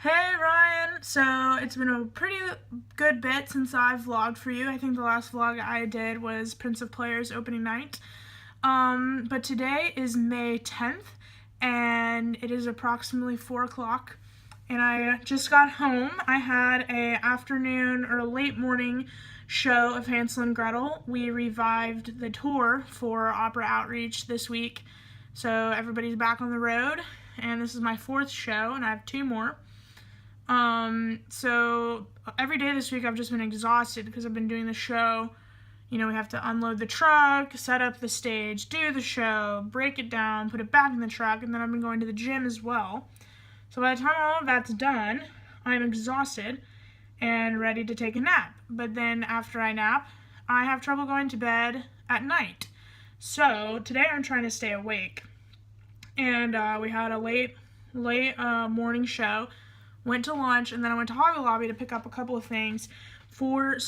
Hey Ryan! So it's been a pretty good bit since I've vlogged for you. I think the last vlog I did was Prince of Players opening night. But today is May 10th and it is approximately 4 o'clock and I just got home. I had a afternoon or late morning show of Hansel and Gretel. We revived the tour for Opera Outreach this week, so everybody's back on the road, and this is my 4th show and I have 2 more. So every day this week I've just been exhausted because I've been doing the show. You know, we have to unload the truck, set up the stage, do the show, break it down, put it back in the truck, and then I've been going to the gym as well. So by the time all of that's done, I'm exhausted and ready to take a nap. But then after I nap, I have trouble going to bed at night. So today I'm trying to stay awake. And we had a late morning show. Went to lunch, and then I went to Hobby Lobby to pick up a couple of things for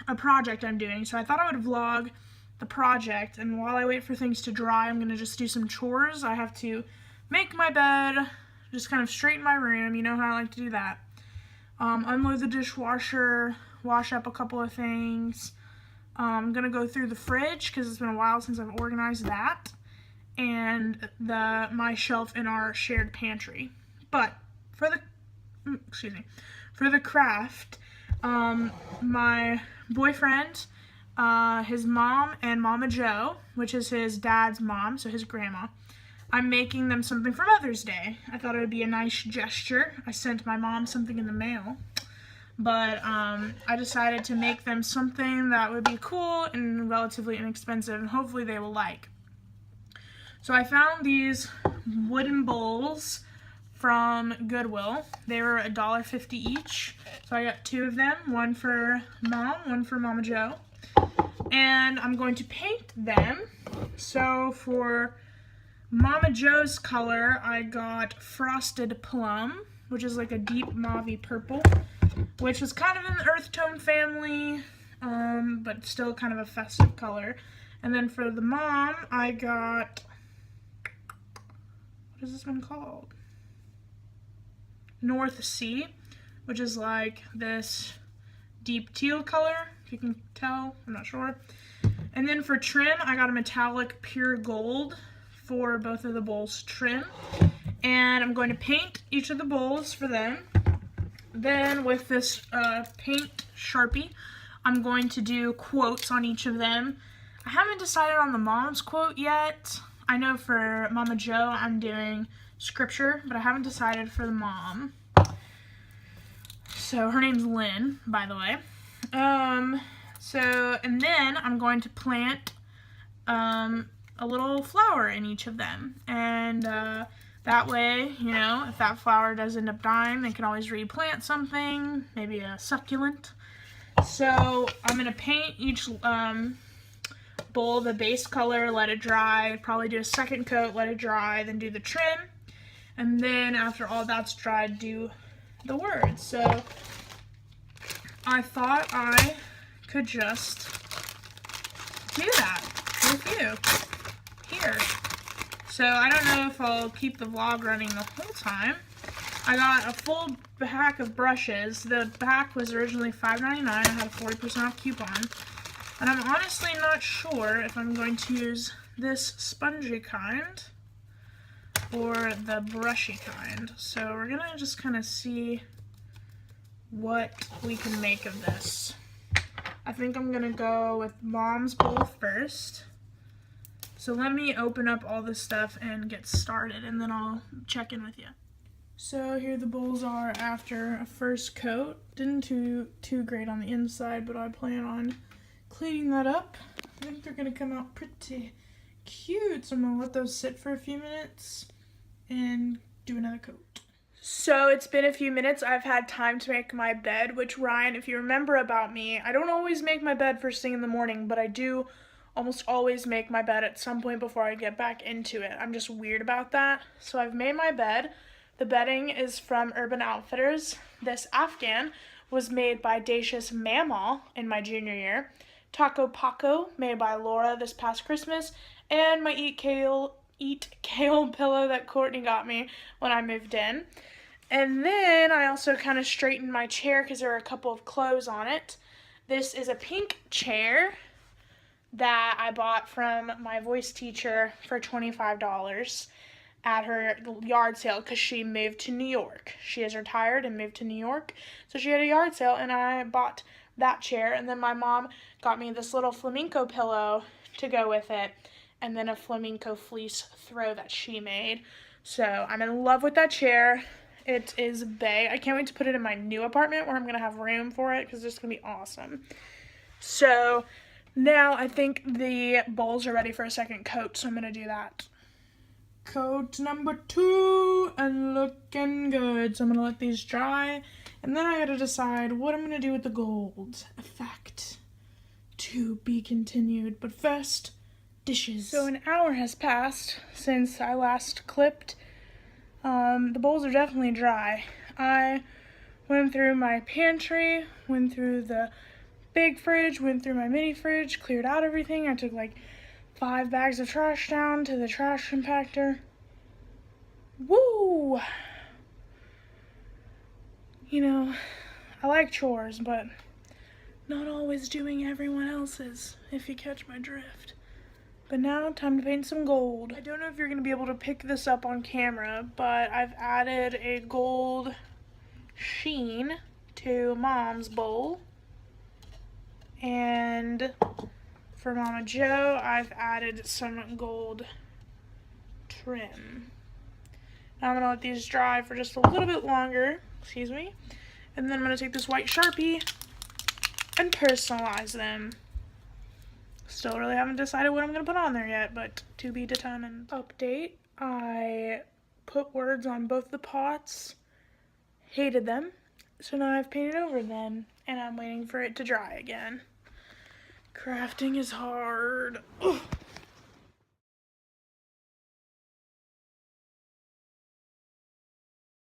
a project I'm doing. So I thought I would vlog the project, and while I wait for things to dry, I'm going to just do some chores. I have to make my bed, just kind of straighten my room. You know how I like to do that. Unload the dishwasher, wash up a couple of things. I'm going to go through the fridge because it's been a while since I've organized that, and my shelf in our shared pantry. But for the craft, my boyfriend, his mom, and Mama Jo, which is his dad's mom, so his grandma, I'm making them something for Mother's Day. I thought it would be a nice gesture. I sent my mom something in the mail, but I decided to make them something that would be cool and relatively inexpensive, and hopefully they will like. So I found these wooden bowls from Goodwill. They were $1.50 each. So I got 2 of them, one for Mom, one for Mama Jo. And I'm going to paint them. So for Mama Jo's color, I got Frosted Plum, which is like a deep mauve purple, which was kind of in the earth tone family, but still kind of a festive color. And then for the mom, I got, what has this one called? North Sea, which is like this deep teal color, if you can tell, I'm not sure. And then for trim, I got a metallic pure gold for both of the bowls trim. And I'm going to paint each of the bowls for them. Then with this paint Sharpie, I'm going to do quotes on each of them. I haven't decided on the mom's quote yet. I know for Mama Jo I'm doing scripture, but I haven't decided for the mom. So her name's Lynn, by the way. And then I'm going to plant a little flower in each of them, and that way, you know, if that flower does end up dying, they can always replant something, maybe a succulent. So I'm gonna paint each bowl the base color, let it dry, probably do a second coat, let it dry, then do the trim, and then after all that's dried, do the words. So I thought I could just do that with you here. So I don't know if I'll keep the vlog running the whole time. I got a full pack of brushes. The pack was originally $5.99. I had a 40% off coupon. And I'm honestly not sure if I'm going to use this spongy kind or the brushy kind. So we're gonna just kind of see what we can make of this. I think I'm gonna go with Mom's bowl first. So let me open up all this stuff and get started, and then I'll check in with you. So here the bowls are after a first coat. Didn't do too great on the inside, but I plan on cleaning that up. I think they're gonna come out pretty cute, so I'm gonna let those sit for a few minutes and do another coat. So it's been a few minutes. I've had time to make my bed, which, Ryan, if you remember about me, I don't always make my bed first thing in the morning, but I do almost always make my bed at some point before I get back into it. I'm just weird about that. So I've made my bed. The bedding is from Urban Outfitters. This Afghan was made by Dacious Mamaw in my junior year. Taco Paco, made by Laura this past Christmas. And my Eat Kale pillow that Courtney got me when I moved in. And then I also kind of straightened my chair because there are a couple of clothes on it. This is a pink chair that I bought from my voice teacher for $25 at her yard sale because she moved to New York. She is retired and moved to New York, so she had a yard sale, and I bought that chair. And then my mom got me this little flamenco pillow to go with it, and then a flamenco fleece throw that she made. So I'm in love with that chair. It is bae. I can't wait to put it in my new apartment where I'm going to have room for it because it's going to be awesome. So now I think the bowls are ready for a second coat, so I'm going to do that. Coat number 2 and looking good. So I'm going to let these dry, and then I got to decide what I'm going to do with the gold effect. To be continued, but first, dishes. So an hour has passed since I last clipped. The bowls are definitely dry. I went through my pantry, went through the big fridge, went through my mini fridge, cleared out everything. I took like 5 bags of trash down to the trash compactor. Woo! You know, I like chores, but not always doing everyone else's, if you catch my drift. But now, time to paint some gold. I don't know if you're going to be able to pick this up on camera, but I've added a gold sheen to Mom's bowl. And for Mama Jo, I've added some gold trim. Now I'm going to let these dry for just a little bit longer, excuse me. And then I'm going to take this white Sharpie and personalize them. Still really haven't decided what I'm going to put on there yet, but to be determined. Update, I put words on both the pots, hated them, so now I've painted over them, and I'm waiting for it to dry again. Crafting is hard. Ugh.